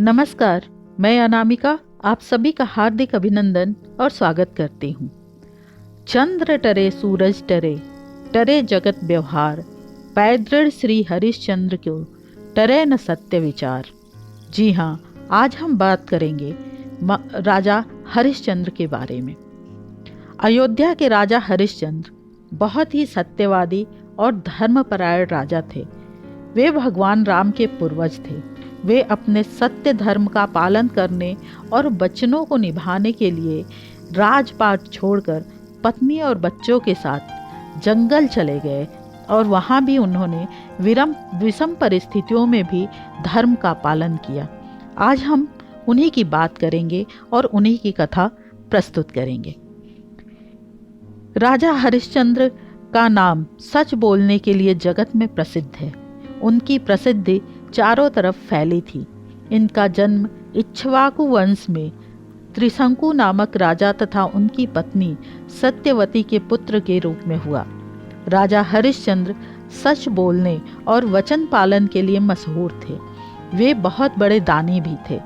नमस्कार, मैं अनामिका आप सभी का हार्दिक अभिनंदन और स्वागत करती हूँ। चंद्र टरे सूरज टरे, टरे जगत व्यवहार, पैदृढ़ श्री हरिश्चंद्र को टरे न सत्य विचार। जी हाँ, आज हम बात करेंगे राजा हरिश्चंद्र के बारे में। अयोध्या के राजा हरिश्चंद्र बहुत ही सत्यवादी और धर्मपरायण राजा थे। वे भगवान राम के पूर्वज थे। वे अपने सत्य धर्म का पालन करने और वचनों को निभाने के लिए राजपाट छोड़कर पत्नी और बच्चों के साथ जंगल चले गए और वहाँ भी उन्होंने विषम परिस्थितियों में भी धर्म का पालन किया। आज हम उन्हीं की बात करेंगे और उन्हीं की कथा प्रस्तुत करेंगे। राजा हरिश्चंद्र का नाम सच बोलने के लिए जगत में प्रसिद्ध है। उनकी प्रसिद्धि चारों तरफ फैली थी। इनका जन्म इक्ष्वाकु वंश में त्रिशंकु नामक राजा तथा उनकी पत्नी सत्यवती के पुत्र के रूप में हुआ। राजा हरिश्चंद्र सच बोलने और वचन पालन के लिए मशहूर थे। वे बहुत बड़े दानी भी थे।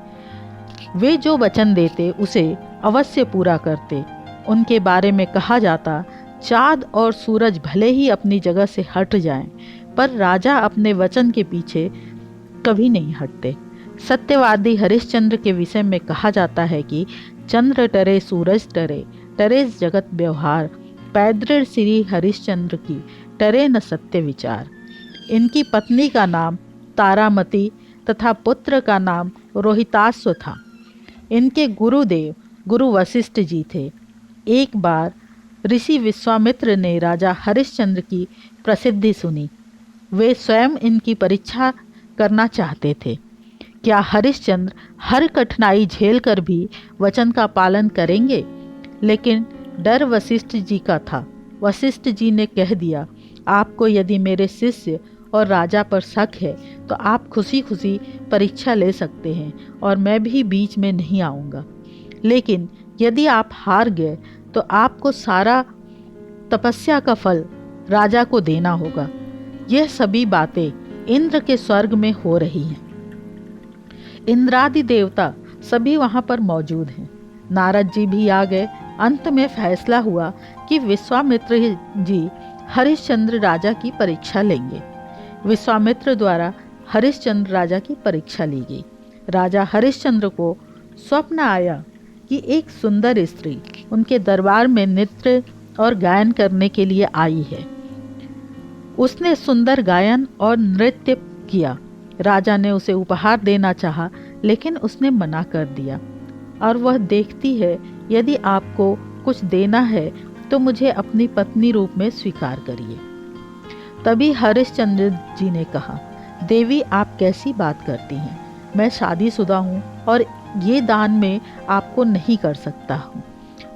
वे जो वचन देते उसे अवश्य पूरा करते। उनके बारे में कहा जाता, चाँद और सूरज भले ही अपनी जगह से हट जाएं, पर राजा अपने वचन के पीछे कभी नहीं हटते। सत्यवादी हरिश्चंद्र के विषय में कहा जाता है कि चंद्र टरे सूरज टरे, टरे जगत व्यवहार, पैदृढ़ श्री हरिश्चंद्र की टरे न सत्य विचार। इनकी पत्नी का नाम तारामती तथा पुत्र का नाम रोहिताश्व था। इनके गुरुदेव गुरु वशिष्ठ जी थे। एक बार ऋषि विश्वामित्र ने राजा हरिश्चंद्र की प्रसिद्धि सुनी। वे स्वयं इनकी परीक्षा करना चाहते थे। क्या हरिश्चंद्र हर कठिनाई झेल कर भी वचन का पालन करेंगे? लेकिन डर वशिष्ठ जी का था। वशिष्ठ जी ने कह दिया, आपको यदि मेरे शिष्य और राजा पर शक है तो आप खुशी खुशी परीक्षा ले सकते हैं और मैं भी बीच में नहीं आऊँगा। लेकिन यदि आप हार गए तो आपको सारा तपस्या का फल राजा को देना होगा। यह सभी बातें इंद्र के स्वर्ग में हो रही हैं। इंद्रादि देवता सभी वहां पर मौजूद हैं। नारद जी भी आ गए। अंत में फैसला हुआ कि विश्वामित्र जी हरिश्चंद्र राजा की परीक्षा लेंगे। विश्वामित्र द्वारा हरिश्चंद्र राजा की परीक्षा ली गई। राजा हरिश्चंद्र को स्वप्न आया कि एक सुंदर स्त्री उनके दरबार में नृत्य और गायन करने के लिए आई है। उसने सुंदर गायन और नृत्य किया। राजा ने उसे उपहार देना चाहा, लेकिन उसने मना कर दिया और वह देखती है, यदि आपको कुछ देना है तो मुझे अपनी पत्नी रूप में स्वीकार करिए। तभी हरिश्चंद्र जी ने कहा, देवी आप कैसी बात करती हैं? मैं शादीशुदा हूँ और ये दान में आपको नहीं कर सकता हूँ।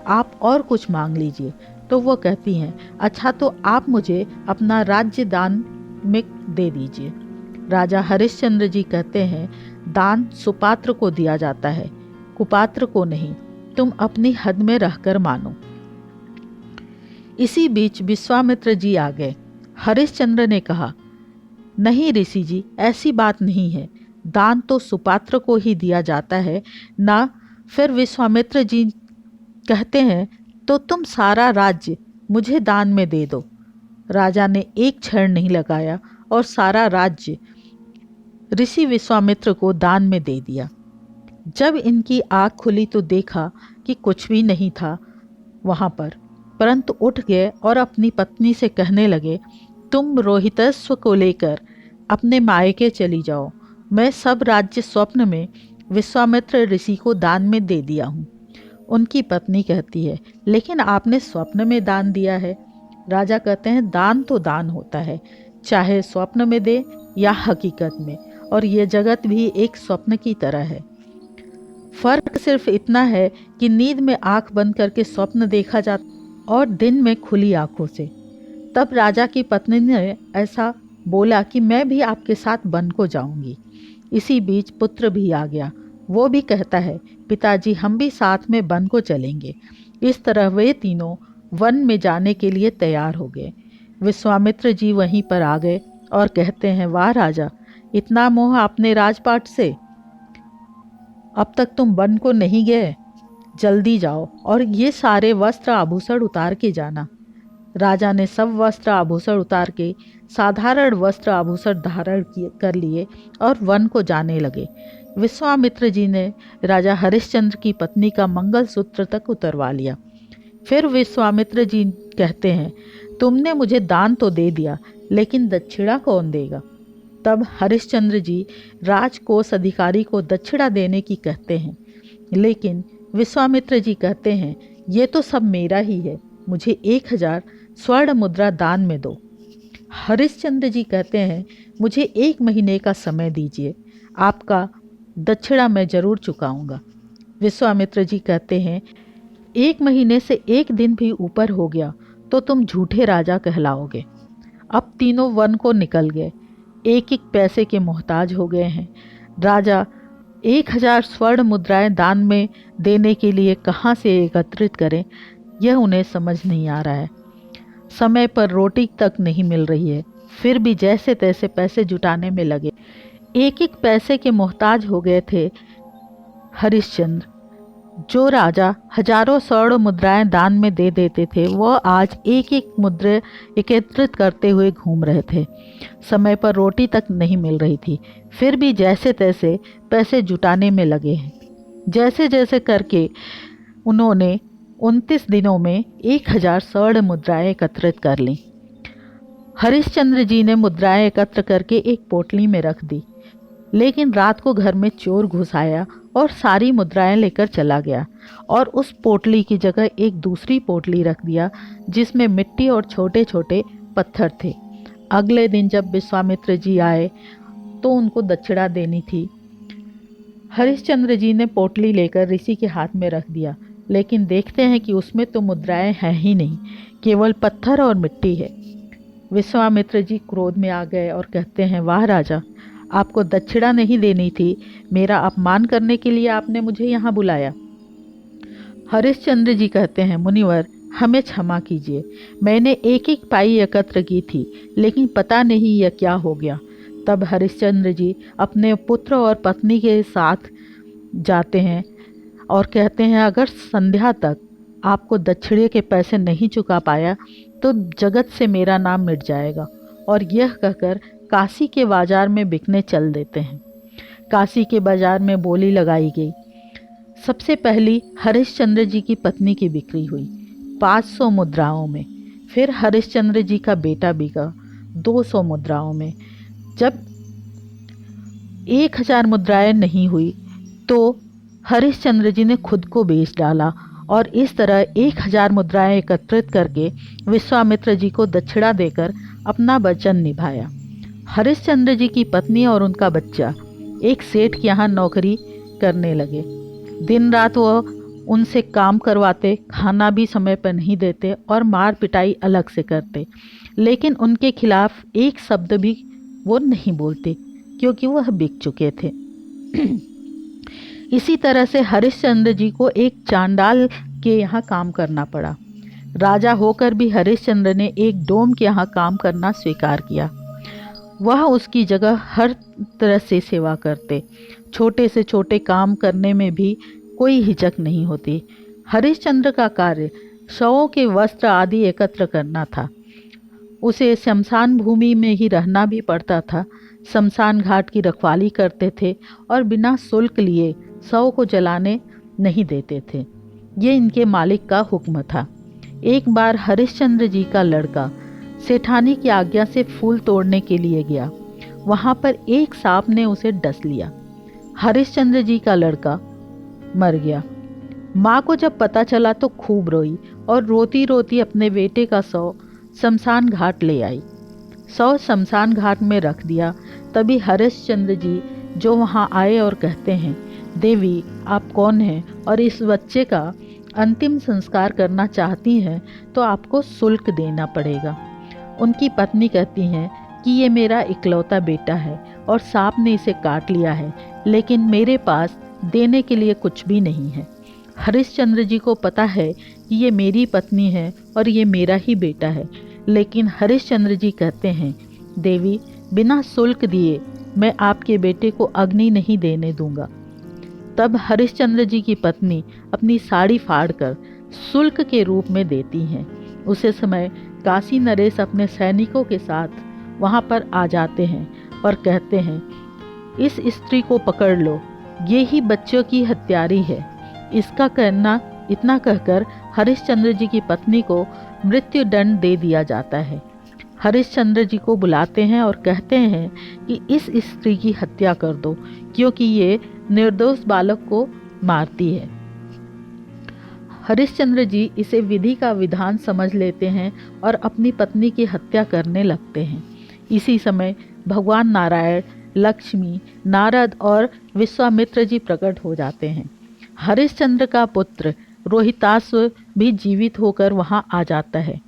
आप और कुछ मांग लीजिए। तो वो कहती हैं, अच्छा तो आप मुझे अपना राज्य दान में दे दीजिए। राजा हरिश्चंद्र जी कहते हैं, दान सुपात्र को दिया जाता है, कुपात्र को नहीं। तुम अपनी हद में रहकर मानो। इसी बीच विश्वामित्र जी आ गए। हरिश्चंद्र ने कहा, नहीं ऋषि जी, ऐसी बात नहीं है। दान तो सुपात्र को ही दिया जाता है ना। फिर विश्वामित्र जी कहते हैं, तो तुम सारा राज्य मुझे दान में दे दो। राजा ने एक क्षण नहीं लगाया और सारा राज्य ऋषि विश्वामित्र को दान में दे दिया। जब इनकी आँख खुली तो देखा कि कुछ भी नहीं था वहाँ पर, परंतु उठ गए और अपनी पत्नी से कहने लगे, तुम रोहितस्व को लेकर अपने मायके चली जाओ। मैं सब राज्य स्वप्न में विश्वामित्र ऋषि को दान में दे दिया हूँ। उनकी पत्नी कहती है, लेकिन आपने स्वप्न में दान दिया है। राजा कहते हैं, दान तो दान होता है, चाहे स्वप्न में दे या हकीकत में, और ये जगत भी एक स्वप्न की तरह है। फर्क सिर्फ इतना है कि नींद में आंख बंद करके स्वप्न देखा जाता और दिन में खुली आंखों से। तब राजा की पत्नी ने ऐसा बोला कि मैं भी आपके साथ वन को जाऊंगी। इसी बीच पुत्र भी आ गया। वो भी कहता है, पिताजी हम भी साथ में वन को चलेंगे। इस तरह वे तीनों वन में जाने के लिए तैयार हो गए। विश्वामित्र जी वहीं पर आ गए और कहते हैं, वाह राजा, इतना मोह आपने राजपाट से? अब तक तुम वन को नहीं गए? जल्दी जाओ और ये सारे वस्त्र आभूषण उतार के जाना। राजा ने सब वस्त्र आभूषण उतार के साधारण वस्त्र आभूषण धारण कर लिए और वन को जाने लगे। विश्वामित्र जी ने राजा हरिश्चंद्र की पत्नी का मंगलसूत्र तक उतरवा लिया। फिर विश्वामित्र जी कहते हैं, तुमने मुझे दान तो दे दिया, लेकिन दक्षिणा कौन देगा? तब हरिश्चंद्र जी राजकोष अधिकारी को दक्षिणा देने की कहते हैं, लेकिन विश्वामित्र जी कहते हैं, ये तो सब मेरा ही है, मुझे 1000 स्वर्ण मुद्रा दान में दो। हरिश्चंद्र जी कहते हैं, मुझे 1 महीने का समय दीजिए, आपका दक्षिणा मैं जरूर चुकाऊंगा। विश्वामित्र जी कहते हैं, 1 महीने से 1 दिन भी ऊपर हो गया तो तुम झूठे राजा कहलाओगे। अब तीनों वन को निकल गए, एक एक पैसे के मोहताज हो गए हैं। राजा 1000 स्वर्ण मुद्राएं दान में देने के लिए कहाँ से एकत्रित करें, यह उन्हें समझ नहीं आ रहा है। समय पर रोटी तक नहीं मिल रही है, फिर भी जैसे तैसे पैसे जुटाने में लगे। एक एक पैसे के मोहताज हो गए थे हरिश्चंद्र। जो राजा हजारों स्वर्ण मुद्राएं दान में दे देते थे, वह आज एक एक मुद्रा एकत्रित करते हुए घूम रहे थे। समय पर रोटी तक नहीं मिल रही थी, फिर भी जैसे तैसे पैसे जुटाने में लगे हैं। जैसे जैसे करके उन्होंने 29 दिनों में 1000 स्वर्ण मुद्राएं एकत्रित कर लीं। हरिश्चंद्र जी ने मुद्राएं एकत्र करके एक पोटली में रख दी, लेकिन रात को घर में चोर घुस आया और सारी मुद्राएं लेकर चला गया और उस पोटली की जगह एक दूसरी पोटली रख दिया जिसमें मिट्टी और छोटे छोटे पत्थर थे। अगले दिन जब विश्वामित्र जी आए तो उनको दक्षिणा देनी थी। हरिश्चंद्र जी ने पोटली लेकर ऋषि के हाथ में रख दिया, लेकिन देखते हैं कि उसमें तो मुद्राएं हैं ही नहीं, केवल पत्थर और मिट्टी है। विश्वामित्र जी क्रोध में आ गए और कहते हैं, वाह राजा, आपको दक्षिणा नहीं देनी थी, मेरा अपमान करने के लिए आपने मुझे यहाँ बुलाया। हरिश्चंद्र जी कहते हैं, मुनिवर हमें क्षमा कीजिए, मैंने एक एक पाई एकत्र की थी, लेकिन पता नहीं यह क्या हो गया। तब हरिश्चंद्र जी अपने पुत्र और पत्नी के साथ जाते हैं और कहते हैं, अगर संध्या तक आपको दक्षिणे के पैसे नहीं चुका पाया तो जगत से मेरा नाम मिट जाएगा। और यह कहकर काशी के बाजार में बिकने चल देते हैं। काशी के बाजार में बोली लगाई गई। सबसे पहली हरिश्चंद्र जी की पत्नी की बिक्री हुई 500 मुद्राओं में। फिर हरिश्चंद्र जी का बेटा बिका 200 मुद्राओं में। जब 1000 मुद्राएं नहीं हुई तो हरिश्चंद्र जी ने खुद को बेच डाला और इस तरह 1000 मुद्राएं एकत्रित करके विश्वामित्र जी को दक्षिणा देकर अपना वचन निभाया। हरिश्चंद्र जी की पत्नी और उनका बच्चा एक सेठ के यहाँ नौकरी करने लगे। दिन रात वह उनसे काम करवाते, खाना भी समय पर नहीं देते और मार पिटाई अलग से करते, लेकिन उनके खिलाफ एक शब्द भी वो नहीं बोलते क्योंकि वह बिक चुके थे। इसी तरह से हरिश्चंद्र जी को एक चांडाल के यहाँ काम करना पड़ा। राजा होकर भी हरिश्चंद्र ने एक डोम के यहाँ काम करना स्वीकार किया। वह उसकी जगह हर तरह से सेवा करते, छोटे से छोटे काम करने में भी कोई हिचक नहीं होती। हरिश्चंद्र का कार्य शवों के वस्त्र आदि एकत्र करना था। उसे शमशान भूमि में ही रहना भी पड़ता था। शमशान घाट की रखवाली करते थे और बिना शुल्क लिए शव को जलाने नहीं देते थे। ये इनके मालिक का हुक्म था। एक बार हरिश्चंद्र जी का लड़का सेठानी की आज्ञा से फूल तोड़ने के लिए गया। वहाँ पर एक सांप ने उसे डस लिया। हरिश्चंद्र जी का लड़का मर गया। माँ को जब पता चला तो खूब रोई और रोती रोती अपने बेटे का शव शमशान घाट ले आई। शव शमशान घाट में रख दिया। तभी हरिश्चंद्र जी जो वहाँ आए और कहते हैं, देवी आप कौन हैं और इस बच्चे का अंतिम संस्कार करना चाहती हैं तो आपको शुल्क देना पड़ेगा। उनकी पत्नी कहती हैं कि ये मेरा इकलौता बेटा है और सांप ने इसे काट लिया है, लेकिन मेरे पास देने के लिए कुछ भी नहीं है। हरिश्चंद्र जी को पता है कि ये मेरी पत्नी है और ये मेरा ही बेटा है, लेकिन हरिश्चंद्र जी कहते हैं, देवी बिना शुल्क दिए मैं आपके बेटे को अग्नि नहीं देने दूंगा। तब हरिश्चंद्र जी की पत्नी अपनी साड़ी फाड़कर शुल्क के रूप में देती हैं। उसी समय काशी नरेश अपने सैनिकों के साथ वहाँ पर आ जाते हैं और कहते हैं, इस स्त्री को पकड़ लो, ये ही बच्चों की हत्यारी है। इसका कहना इतना कहकर हरिश्चंद्र जी की पत्नी को मृत्यु दंड दे दिया जाता है। हरिश्चंद्र जी को बुलाते हैं और कहते हैं कि इस स्त्री की हत्या कर दो, क्योंकि ये निर्दोष बालक को मारती है। हरिश्चंद्र जी इसे विधि का विधान समझ लेते हैं और अपनी पत्नी की हत्या करने लगते हैं। इसी समय भगवान नारायण, लक्ष्मी, नारद और विश्वामित्र जी प्रकट हो जाते हैं। हरिश्चंद्र का पुत्र रोहिताश्व भी जीवित होकर वहां आ जाता है।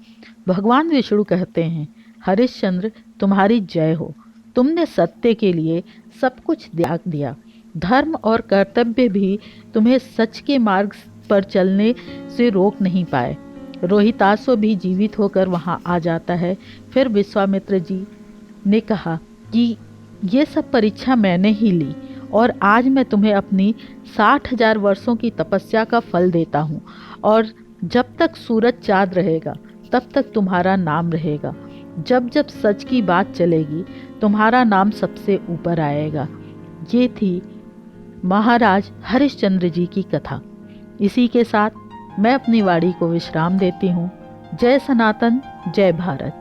भगवान विष्णु कहते हैं, हरिश्चंद्र तुम्हारी जय हो, तुमने सत्य के लिए सब कुछ त्याग दिया। धर्म और कर्तव्य भी तुम्हें सच के मार्ग पर चलने से रोक नहीं पाए। रोहिताश्व भी जीवित होकर वहां आ जाता है। फिर विश्वामित्र जी ने कहा कि ये सब परीक्षा मैंने ही ली और आज मैं तुम्हें अपनी 60,000 वर्षों की तपस्या का फल देता हूँ, और जब तक सूरज चाँद रहेगा तब तक तुम्हारा नाम रहेगा। जब जब सच की बात चलेगी तुम्हारा नाम सबसे ऊपर आएगा। ये थी महाराज हरिश्चंद्र जी की कथा। इसी के साथ मैं अपनी वाणी को विश्राम देती हूँ। जय सनातन, जय भारत।